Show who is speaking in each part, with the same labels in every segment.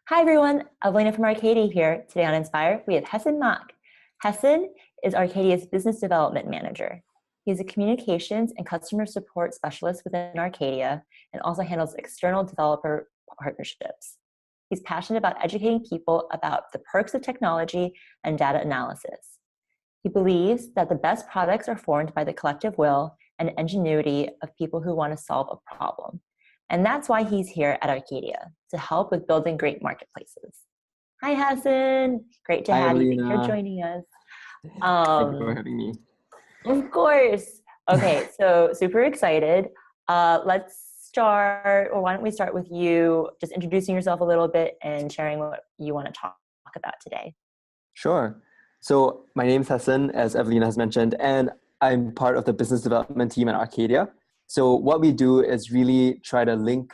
Speaker 1: Hi everyone, Evelina from Arcadier here. Today on Inspire, we have Hesson Mak. Hesson is Arcadier's business development manager. He's a communications and customer support specialist within Arcadia and also handles external developer partnerships. He's passionate about educating people about the perks of technology and data analysis. He believes that the best products are formed by the collective will and ingenuity of people who want to solve a problem. And that's why he's here at Arcadia, to help with building great marketplaces. Hi, Hesson. Great to
Speaker 2: Hi,
Speaker 1: have you. Thanks for
Speaker 2: Evelina.
Speaker 1: joining us.
Speaker 2: Thank you for having me.
Speaker 1: Of course. Okay, so super excited. Let's start, or why don't we start with you just introducing yourself a little bit and sharing what you want to talk about today.
Speaker 2: Sure. So my name is Hesson, as Evelina has mentioned, and I'm part of the business development team at Arcadia. So what we do is really try to link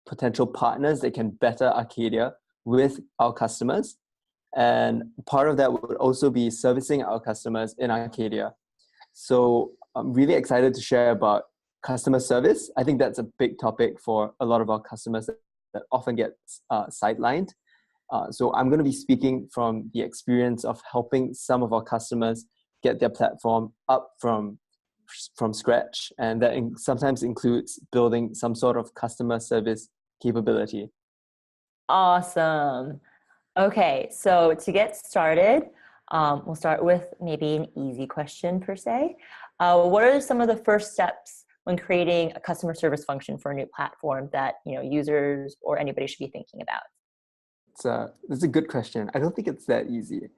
Speaker 2: potential partners that can better Arcadia with our customers. And part of that would also be servicing our customers in Arcadia. So I'm really excited to share about customer service. I think that's a big topic for a lot of our customers that often get sidelined. So I'm going to be speaking from the experience of helping some of our customers get their platform up from scratch, and that sometimes includes building some sort of customer service capability.
Speaker 1: Awesome. Okay, so to get started, we'll start with maybe an easy question per se. What are some of the first steps when creating a customer service function for a new platform that users or anybody should be thinking about?
Speaker 2: It's a good question. I don't think it's that easy.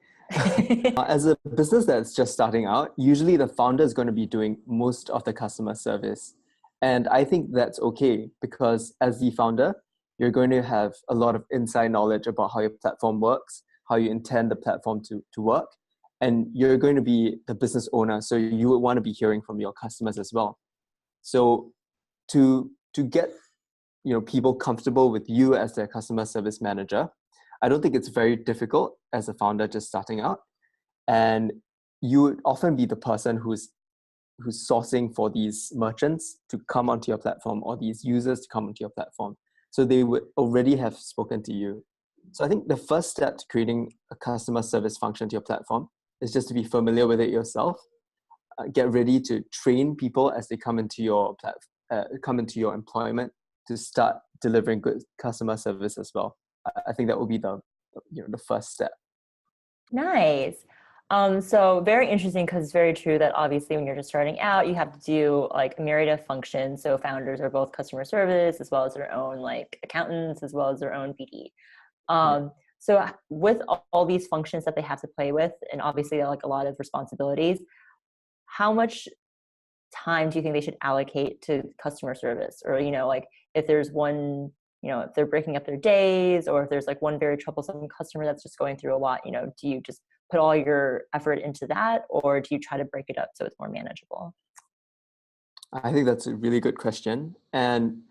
Speaker 2: As a business that's just starting out, usually the founder is going to be doing most of the customer service. And I think that's okay, because as the founder, you're going to have a lot of inside knowledge about how your platform works, how you intend the platform to work. And you're going to be the business owner, so you would want to be hearing from your customers as well. So to get people comfortable with you as their customer service manager, I don't think it's very difficult as a founder just starting out. And you would often be the person who's sourcing for these merchants to come onto your platform, or these users to come onto your platform. So they would already have spoken to you. So I think the first step to creating a customer service function to your platform is just to be familiar with it yourself. Get ready to train people as they come into your employment to start delivering good customer service as well. I think that would be the first step.
Speaker 1: Nice. So very interesting, because it's very true that obviously when you're just starting out, you have to do like a myriad of functions. So founders are both customer service as well as their own like accountants as well as their own BD. So with all these functions that they have to play with, and obviously like a lot of responsibilities, how much time do you think they should allocate to customer service? Or like if there's one, if they're breaking up their days, or if there's like one very troublesome customer that's just going through a lot, do you just put all your effort into that, or do you try to break it up so it's more manageable?
Speaker 2: I think that's a really good question. And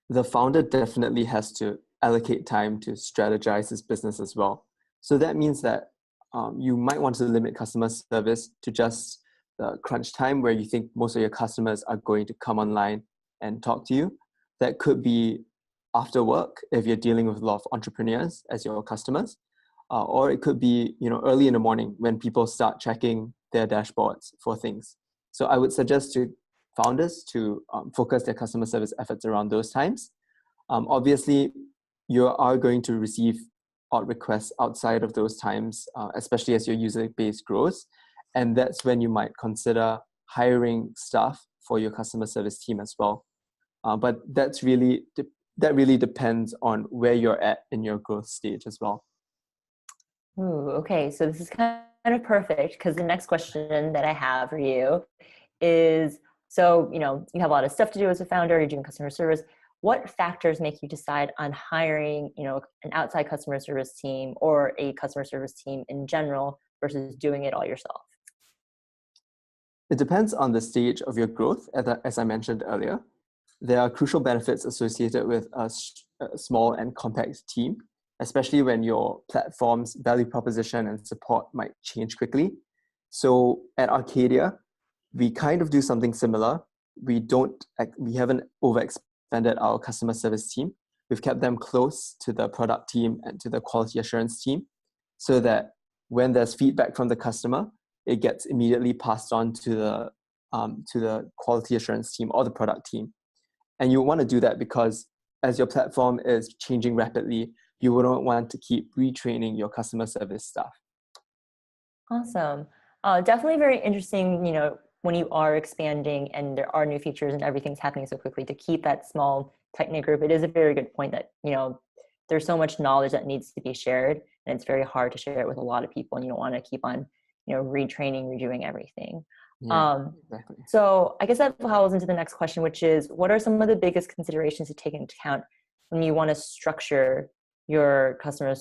Speaker 2: the founder definitely has to allocate time to strategize his business as well. So that means that you might want to limit customer service to just the crunch time where you think most of your customers are going to come online and talk to you. That could be after work if you're dealing with a lot of entrepreneurs as your customers, or it could be early in the morning when people start checking their dashboards for things. So I would suggest to founders to focus their customer service efforts around those times. Obviously, you are going to receive odd requests outside of those times, especially as your user base grows. And that's when you might consider hiring staff for your customer service team as well. But that really depends on where you're at in your growth stage as well.
Speaker 1: Ooh, okay, so this is kind of perfect, because the next question that I have for you is, so you have a lot of stuff to do as a founder, you're doing customer service. What factors make you decide on hiring an outside customer service team or a customer service team in general versus doing it all yourself?
Speaker 2: It depends on the stage of your growth, as I mentioned earlier. There are crucial benefits associated with a small and compact team, especially when your platform's value proposition and support might change quickly. So at Arcadia, we kind of do something similar. We haven't overexpanded our customer service team. we've kept them close to the product team and to the quality assurance team so that when there's feedback from the customer, it gets immediately passed on to the quality assurance team or the product team. And you want to do that because as your platform is changing rapidly, you wouldn't want to keep retraining your customer service staff.
Speaker 1: Awesome. Definitely very interesting, when you are expanding and there are new features and everything's happening so quickly, to keep that small, tight-knit group. It is a very good point that, there's so much knowledge that needs to be shared, and it's very hard to share it with a lot of people, and you don't want to keep on, retraining, redoing everything.
Speaker 2: Yeah, exactly.
Speaker 1: So I guess that follows into the next question, which is, what are some of the biggest considerations to take into account when you want to structure your customer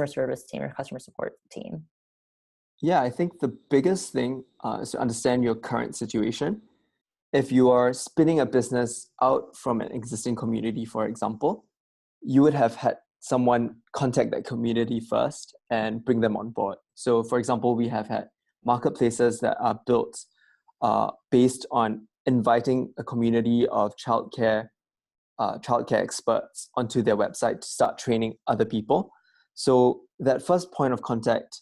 Speaker 1: service team or customer support team?
Speaker 2: Yeah, I think the biggest thing is to understand your current situation. If you are spinning a business out from an existing community, for example, you would have had someone contact that community first and bring them on board. So, for example, we have had marketplaces that are built based on inviting a community of childcare experts onto their website to start training other people. So that first point of contact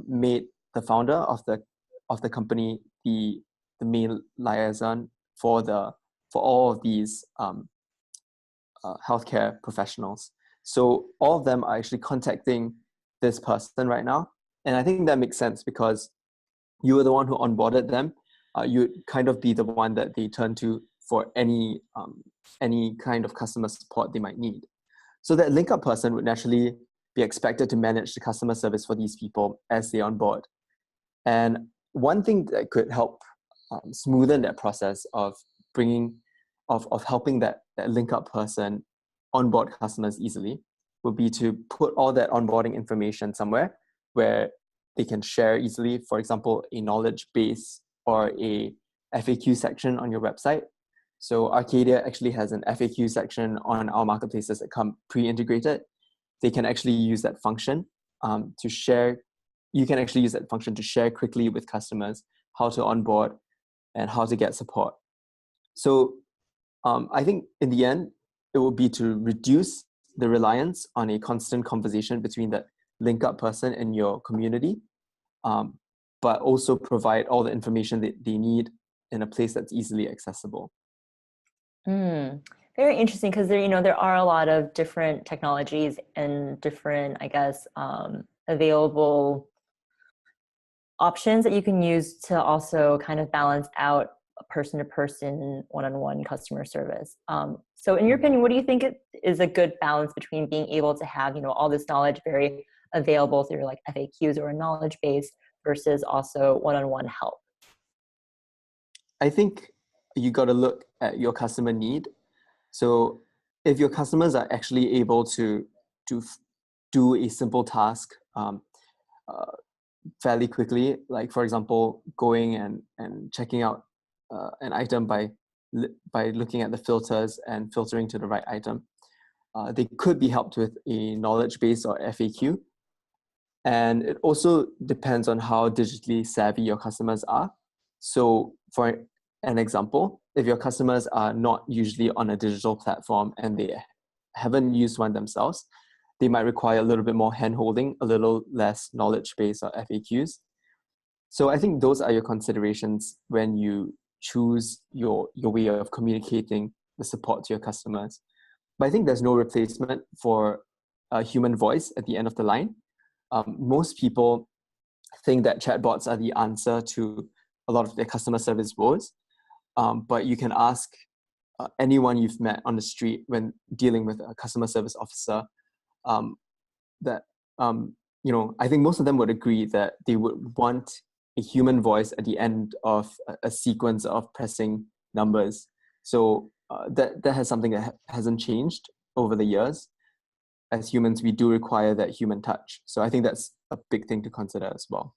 Speaker 2: made the founder of the company the main liaison for all of these healthcare professionals. So all of them are actually contacting this person right now, and I think that makes sense because you were the one who onboarded them. You'd kind of be the one that they turn to for any kind of customer support they might need. So that link-up person would naturally be expected to manage the customer service for these people as they onboard. And one thing that could help smoothen that process of helping that link-up person onboard customers easily would be to put all that onboarding information somewhere where they can share easily. For example, a knowledge base or a FAQ section on your website. So Arcadier actually has an FAQ section on our marketplaces that come pre-integrated. They can actually use that function to share. You can actually use that function to share quickly with customers how to onboard and how to get support. So I think in the end, it will be to reduce the reliance on a constant conversation between that link-up person and your community, but also provide all the information that they need in a place that's easily accessible.
Speaker 1: Very interesting, because there are a lot of different technologies and different, I guess, available options that you can use to also kind of balance out person-to-person, one-on-one customer service. So in your opinion, what do you think is a good balance between being able to have, all this knowledge very available through like FAQs or a knowledge base versus also one-on-one help?
Speaker 2: I think you got to look at your customer need. So if your customers are actually able to do a simple task fairly quickly, like for example, going and checking out an item by looking at the filters and filtering to the right item, they could be helped with a knowledge base or FAQ. And it also depends on how digitally savvy your customers are. So for an example, if your customers are not usually on a digital platform and they haven't used one themselves, they might require a little bit more hand-holding, a little less knowledge base or FAQs. So I think those are your considerations when you choose your way of communicating the support to your customers. But I think there's no replacement for a human voice at the end of the line. Most people think that chatbots are the answer to a lot of their customer service woes. But you can ask anyone you've met on the street when dealing with a customer service officer I think most of them would agree that they would want a human voice at the end of a sequence of pressing numbers. So that has something that hasn't changed over the years. As humans, we do require that human touch. So I think that's a big thing to consider as well.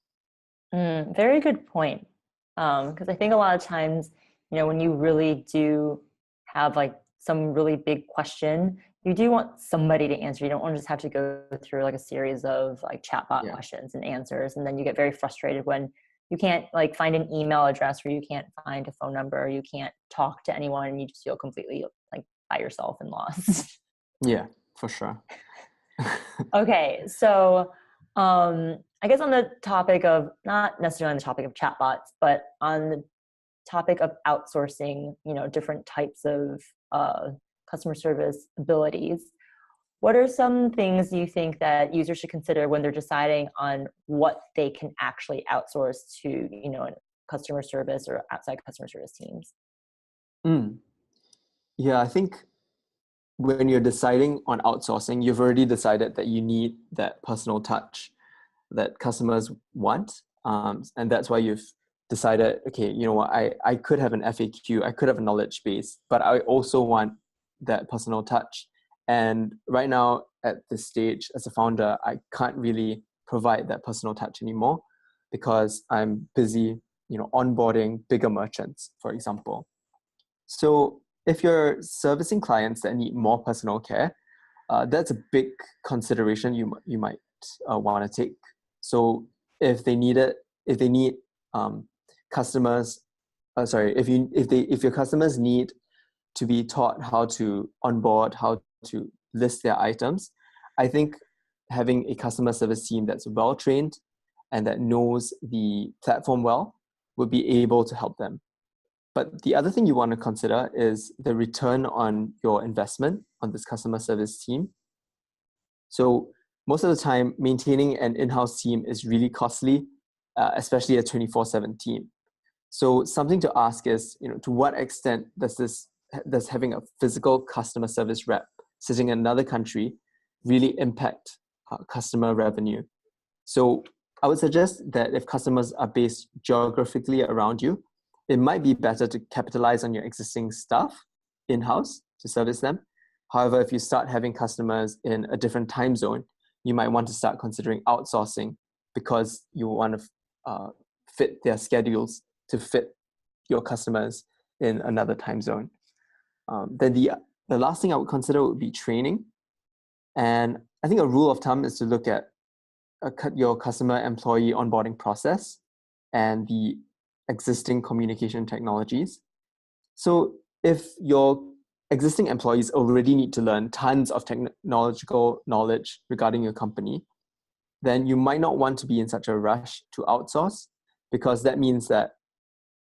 Speaker 1: Very good point. Because I think a lot of times, when you really do have like some really big question, you do want somebody to answer. You don't want to just have to go through like a series of like chatbot questions and answers. And then you get very frustrated when you can't like find an email address, or you can't find a phone number, or you can't talk to anyone, and you just feel completely like by yourself and lost.
Speaker 2: Yeah, for sure.
Speaker 1: Okay, so I guess on the topic of, not necessarily on the topic of chatbots, but on the topic of outsourcing, different types of customer service abilities, what are some things you think that users should consider when they're deciding on what they can actually outsource to, customer service or outside customer service teams?
Speaker 2: Mm. Yeah, I think when you're deciding on outsourcing, you've already decided that you need that personal touch that customers want. And that's why you've decided, okay, you know what, I could have an FAQ, I could have a knowledge base, but I also want that personal touch. And right now at this stage as a founder, I can't really provide that personal touch anymore because I'm busy, onboarding bigger merchants, for example. So if you're servicing clients that need more personal care, that's a big consideration you might want to take. So if they need it, if they need customers, if your customers need to be taught how to onboard, how to list their items, I think having a customer service team that's well trained and that knows the platform well would be able to help them. But the other thing you want to consider is the return on your investment on this customer service team. So most of the time, maintaining an in-house team is really costly, especially a 24/7 team. So something to ask is, to what extent does having a physical customer service rep sitting in another country really impact customer revenue? So I would suggest that if customers are based geographically around you, it might be better to capitalize on your existing staff in-house to service them. However, if you start having customers in a different time zone, you might want to start considering outsourcing because you want to fit their schedules to fit your customers in another time zone. Then the last thing I would consider would be training. And I think a rule of thumb is to look at your customer employee onboarding process and the existing communication technologies. So if your existing employees already need to learn tons of technological knowledge regarding your company, then you might not want to be in such a rush to outsource, because that means that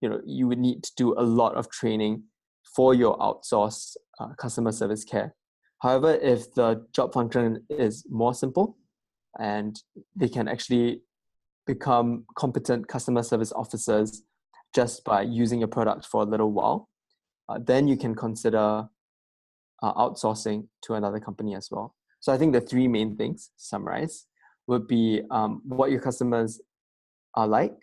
Speaker 2: you would need to do a lot of training for your outsourced customer service care. However, if the job function is more simple and they can actually become competent customer service officers just by using your product for a little while, then you can consider outsourcing to another company as well. So I think the three main things, to summarize, would be what your customers are like,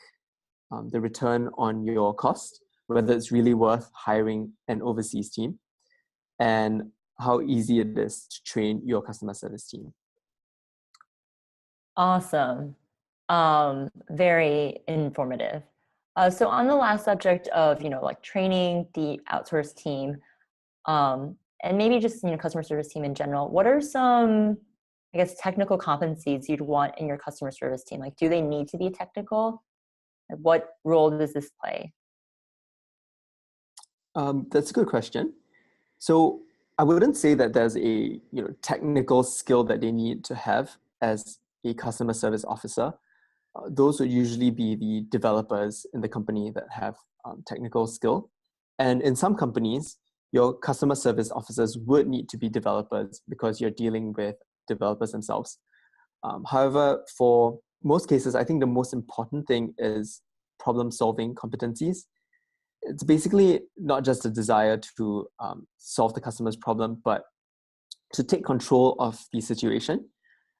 Speaker 2: the return on your cost, whether it's really worth hiring an overseas team, and how easy it is to train your customer service team.
Speaker 1: Awesome. Very informative. So on the last subject of, like training the outsourced team, and maybe just, customer service team in general, what are some, I guess, technical competencies you'd want in your customer service team? Like, do they need to be technical? Like, what role does this play?
Speaker 2: That's a good question. So I wouldn't say that there's a technical skill that they need to have as a customer service officer. Those would usually be the developers in the company that have technical skill. And in some companies, your customer service officers would need to be developers because you're dealing with developers themselves. However, for most cases, I think the most important thing is problem-solving competencies. It's basically not just a desire to solve the customer's problem, but to take control of the situation,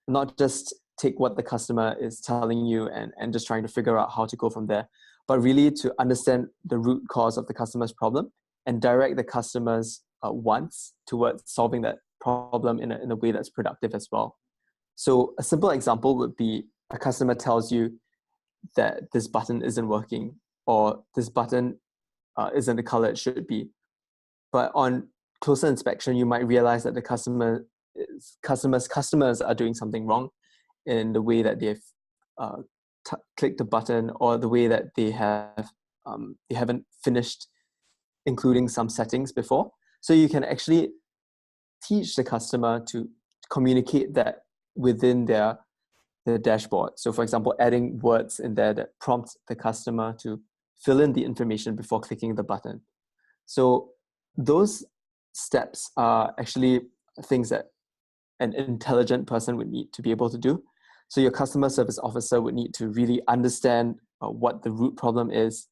Speaker 2: not just take what the customer is telling you and just trying to figure out how to go from there, but really to understand the root cause of the customer's problem and direct the customer's wants towards solving that problem in a way that's productive as well. So a simple example would be a customer tells you that this button isn't working, or this button isn't the color it should be. But on closer inspection, you might realize that the customers are doing something wrong in the way that they've clicked the button, or the way that they haven't finished including some settings before. So you can actually teach the customer to communicate that within their dashboard. So for example, adding words in there that prompt the customer to fill in the information before clicking the button. So those steps are actually things that an intelligent person would need to be able to do. So your customer service officer would need to really understand what the root problem is,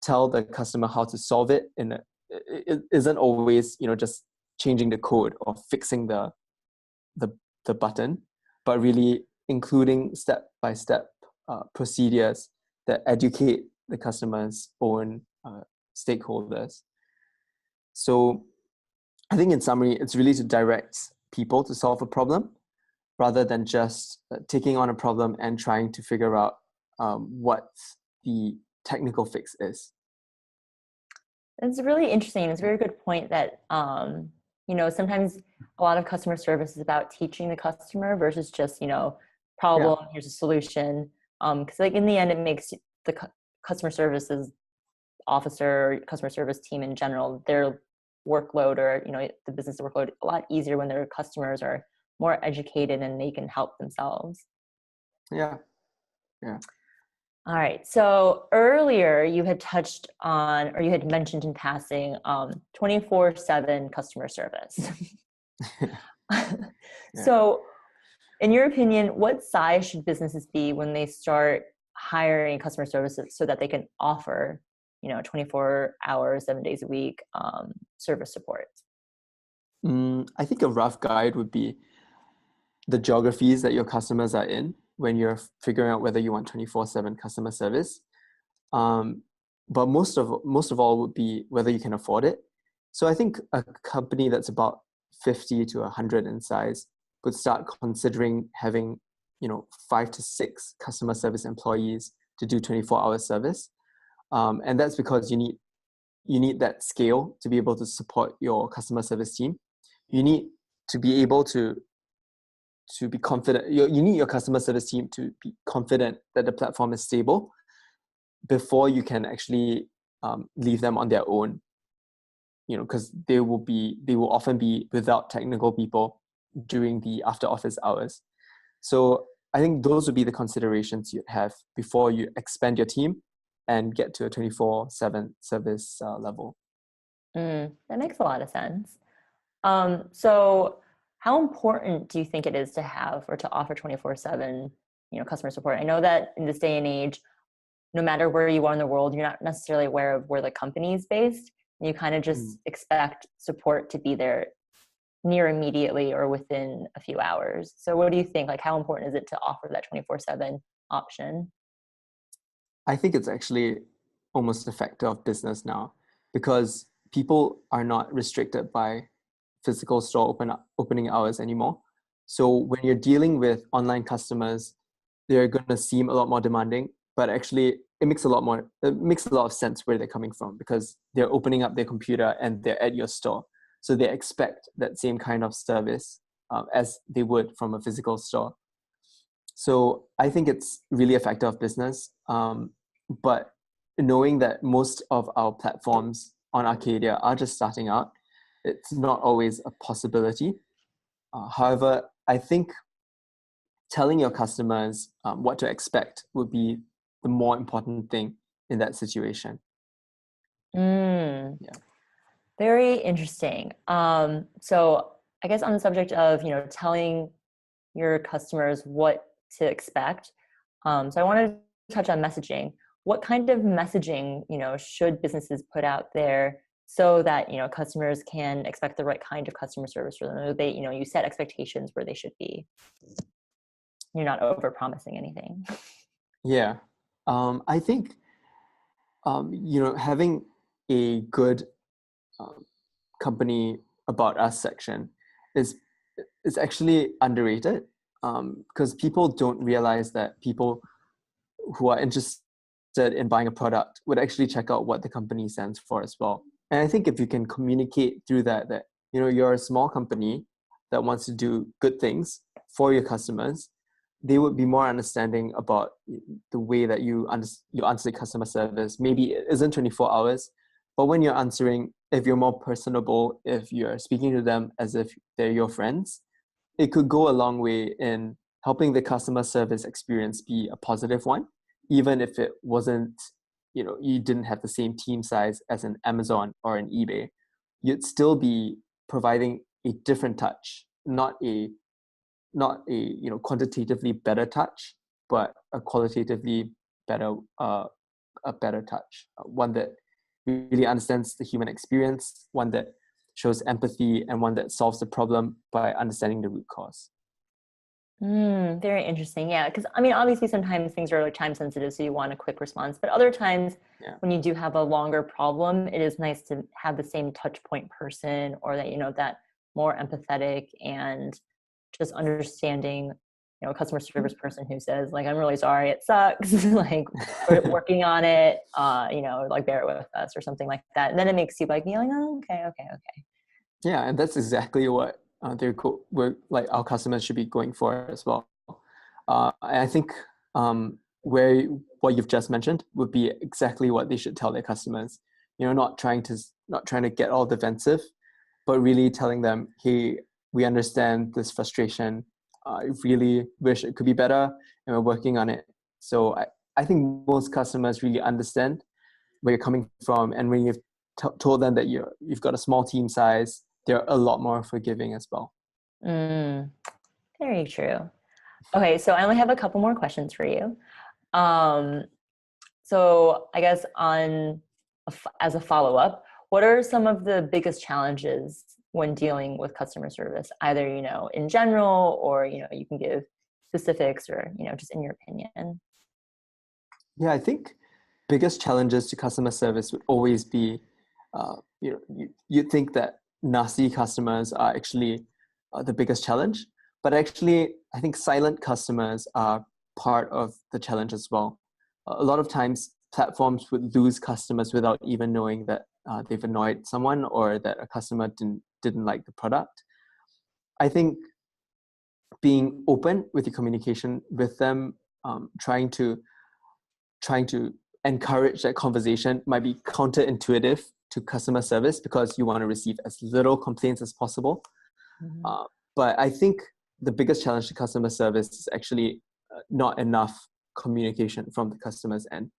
Speaker 2: tell the customer how to solve it. It isn't always, just changing the code or fixing the button, but really including step-by-step procedures that educate the customer's own stakeholders. So I think in summary, it's really to direct people to solve a problem rather than just taking on a problem and trying to figure out what the technical fix is.
Speaker 1: It's really interesting. It's a very good point that, sometimes a lot of customer service is about teaching the customer versus just, problem, here's a solution. Because in the end, it makes the customer services officer, customer service team in general, their workload or, the business workload a lot easier when their customers are more educated and they can help themselves.
Speaker 2: Yeah.
Speaker 1: All right. So earlier you had touched on, or you had mentioned in passing, 24/7 customer service. So in your opinion, what size should businesses be when they start hiring customer services so that they can offer, 24 hours, 7 days a week, service support?
Speaker 2: I think a rough guide would be the geographies that your customers are in when you're figuring out whether you want 24/7 customer service. But most of all would be whether you can afford it. So I think a company that's about 50 to 100 in size could start considering having, 5 to 6 customer service employees to do 24-hour service. And that's because you need that scale to be able to support your customer service team. You need to be able to be confident. You need your customer service team to be confident that the platform is stable before you can actually leave them on their own. Because they will often be without technical people during the after office hours. So I think those would be the considerations you'd have before you expand your team and get to a 24/7 service level.
Speaker 1: That makes a lot of sense. So how important do you think it is to have or to offer 24/7, customer support? I know that in this day and age, no matter where you are in the world, you're not necessarily aware of where the company is based. You kind of just expect support to be there near immediately or within a few hours. So what do you think? How important is it to offer that 24/7 option?
Speaker 2: I think it's actually almost a factor of business now because people are not restricted by physical store opening hours anymore. So when you're dealing with online customers, they're going to seem a lot more demanding, but actually it makes a lot of sense where they're coming from because they're opening up their computer and they're at your store. So they expect that same kind of service as they would from a physical store. So I think it's really a factor of business. But knowing that most of our platforms on Arcadia are just starting out, it's not always a possibility. However, I think telling your customers what to expect would be the more important thing in that situation.
Speaker 1: Yeah. Very interesting. So I guess on the subject of, telling your customers what to expect. So I wanted to touch on messaging. What kind of messaging, should businesses put out there so that, customers can expect the right kind of customer service for them? They, you set expectations where they should be. You're not over promising anything.
Speaker 2: Yeah. I think, having a good company about us section is actually underrated because people don't realize that people who are interested in buying a product would actually check out what the company stands for as well. And I think if you can communicate through that you're a small company that wants to do good things for your customers, they would be more understanding about the way that you answer customer service. Maybe it isn't 24 hours, But when you're answering, if you're more personable, if you're speaking to them as if they're your friends, it could go a long way in helping the customer service experience be a positive one, even if it wasn't, you didn't have the same team size as an Amazon or an eBay. You'd still be providing a different touch, not a quantitatively better touch, but a qualitatively better a better touch, one that really understands the human experience, one that shows empathy, and one that solves the problem by understanding the root cause.
Speaker 1: Very interesting. Yeah, because I mean, obviously, sometimes things are like time sensitive, so you want a quick response. But other times, when you do have a longer problem, it is nice to have the same touch point person, or that that more empathetic and just understanding, a customer service person who says like, "I'm really sorry, it sucks. Like, we're working on it. Like bear it with us," or something like that. And then it makes you like be like, "Oh, okay."
Speaker 2: Yeah, and that's exactly what we're like our customers should be going for as well. I think what you've just mentioned would be exactly what they should tell their customers. Not trying to get all defensive, but really telling them, "Hey, we understand this frustration. I really wish it could be better, and we're working on it." So I think most customers really understand where you're coming from, and when you've told them that you've got a small team size, they're a lot more forgiving as well.
Speaker 1: Very true. Okay, so I only have a couple more questions for you. So I guess as a follow-up, what are some of the biggest challenges when dealing with customer service, either, in general, or, you can give specifics, or, just in your opinion?
Speaker 2: Yeah, I think biggest challenges to customer service would always be, you'd think that nasty customers are actually the biggest challenge, but actually I think silent customers are part of the challenge as well. A lot of times platforms would lose customers without even knowing that they've annoyed someone or that a customer didn't like the product. I think being open with your communication with them, trying to encourage that conversation might be counterintuitive to customer service because you want to receive as little complaints as possible. But I think the biggest challenge to customer service is actually not enough communication from the customer's end.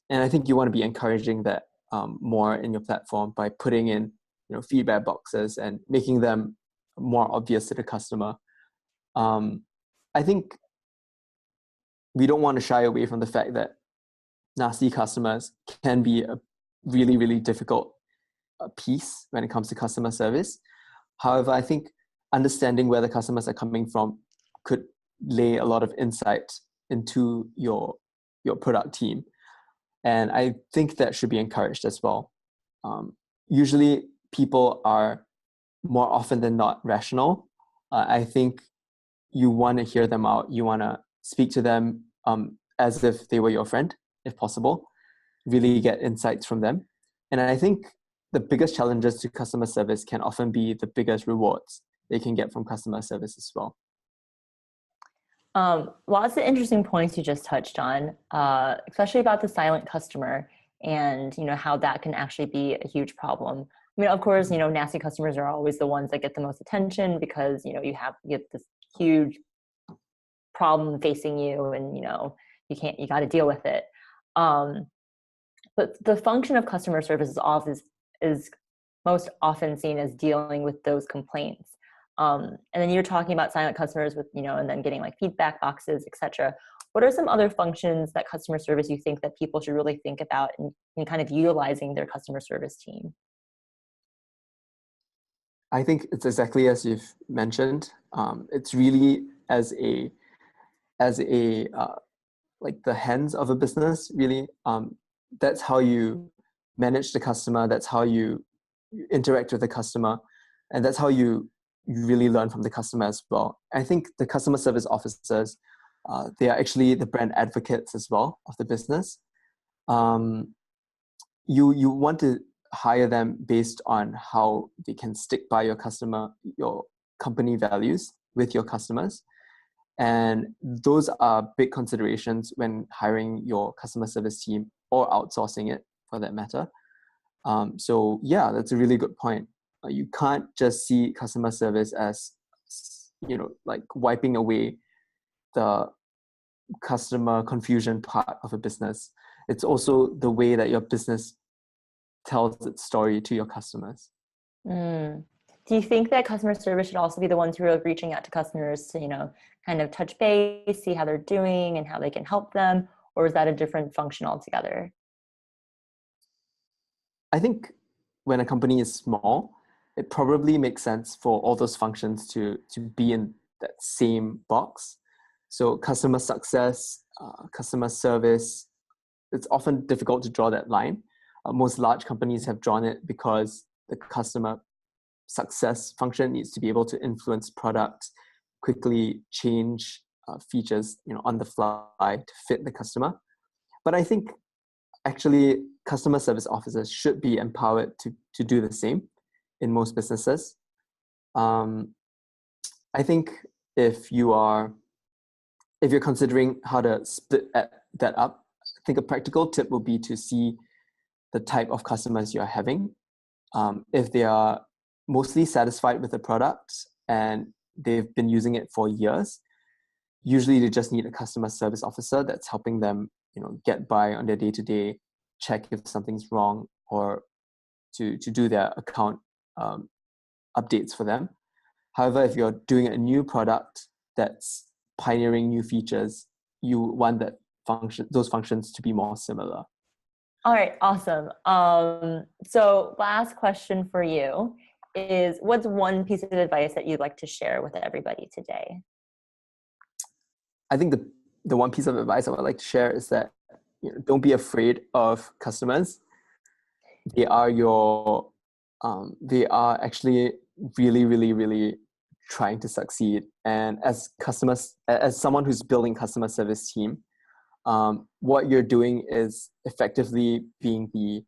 Speaker 2: And I think you want to be encouraging that more in your platform by putting in feedback boxes and making them more obvious to the customer. I think we don't want to shy away from the fact that nasty customers can be a really, really difficult piece when it comes to customer service. However, I think understanding where the customers are coming from could lay a lot of insight into your product team. And I think that should be encouraged as well. Usually people are more often than not rational. I think you want to hear them out. You want to speak to them as if they were your friend, if possible, really get insights from them. And I think the biggest challenges to customer service can often be the biggest rewards they can get from customer service as well.
Speaker 1: Lots of interesting points you just touched on, especially about the silent customer and, how that can actually be a huge problem. I mean, of course, nasty customers are always the ones that get the most attention because, you get this huge problem facing you and, you got to deal with it. But the function of customer service is most often seen as dealing with those complaints. And then you're talking about silent customers with, and then getting like feedback boxes, etc. What are some other functions that customer service you think that people should really think about in kind of utilizing their customer service team?
Speaker 2: I think it's exactly as you've mentioned. It's really as a like the hands of a business, really. That's how you manage the customer. That's how you interact with the customer. And that's how you really learn from the customer as well. I think the customer service officers, they are actually the brand advocates as well of the business. You want to hire them based on how they can stick by your company values with your customers. And those are big considerations when hiring your customer service team or outsourcing it for that matter. So yeah, that's a really good point. You can't just see customer service as, like wiping away the customer confusion part of a business. It's also the way that your business tells its story to your customers.
Speaker 1: Mm. Do you think that customer service should also be the ones who are reaching out to customers to, kind of touch base, see how they're doing and how they can help them? Or is that a different function altogether?
Speaker 2: I think when a company is small, it probably makes sense for all those functions to be in that same box. So customer success, customer service, it's often difficult to draw that line. Most large companies have drawn it because the customer success function needs to be able to influence products, quickly change features, on the fly to fit the customer. But I think actually customer service officers should be empowered to do the same in most businesses. I think if you're considering how to split that up, I think a practical tip would be to see the type of customers you're having. If they are mostly satisfied with the product and they've been using it for years, usually they just need a customer service officer that's helping them, get by on their day-to-day, check if something's wrong, or to do their account updates for them. However, if you're doing a new product that's pioneering new features, you want those functions to be more similar.
Speaker 1: All right, awesome. So last question for you is, what's one piece of advice that you'd like to share with everybody today?
Speaker 2: I think the one piece of advice I would like to share is that don't be afraid of customers. They are they are actually really, really, really trying to succeed. And as someone who's building customer service team, what you're doing is effectively being the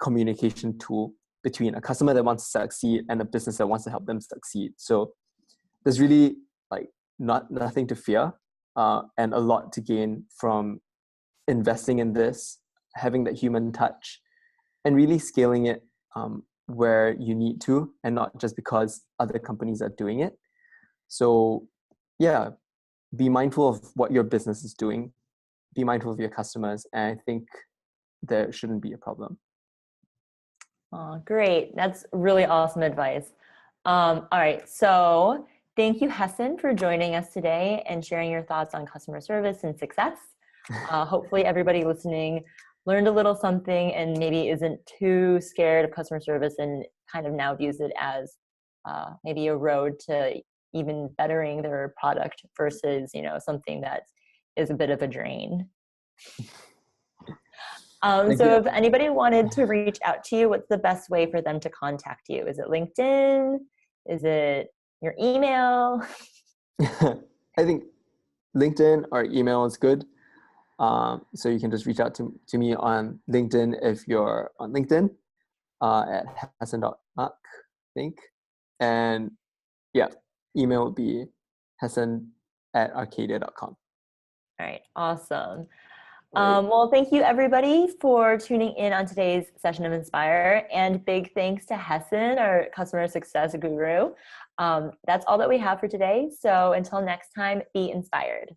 Speaker 2: communication tool between a customer that wants to succeed and a business that wants to help them succeed. So there's really nothing to fear, and a lot to gain from investing in this, having that human touch, and really scaling it where you need to, and not just because other companies are doing it. So yeah, be mindful of what your business is doing, be mindful of your customers, and I think there shouldn't be a problem.
Speaker 1: Oh, great. That's really awesome advice. All right. So thank you, Hesson, for joining us today and sharing your thoughts on customer service and success. Hopefully everybody listening learned a little something and maybe isn't too scared of customer service and kind of now views it as maybe a road to even bettering their product versus, something that is a bit of a drain. So if anybody wanted to reach out to you, what's the best way for them to contact you? Is it LinkedIn? Is it your email?
Speaker 2: I think LinkedIn or email is good. So you can just reach out to me on LinkedIn if you're on LinkedIn, at Hesson.Mak, I think. And yeah, email would be Hesson@Arcadier.com.
Speaker 1: All right, awesome. Well, thank you everybody for tuning in on today's session of Inspire, and big thanks to Hesson, our customer success guru. That's all that we have for today. So until next time, be inspired.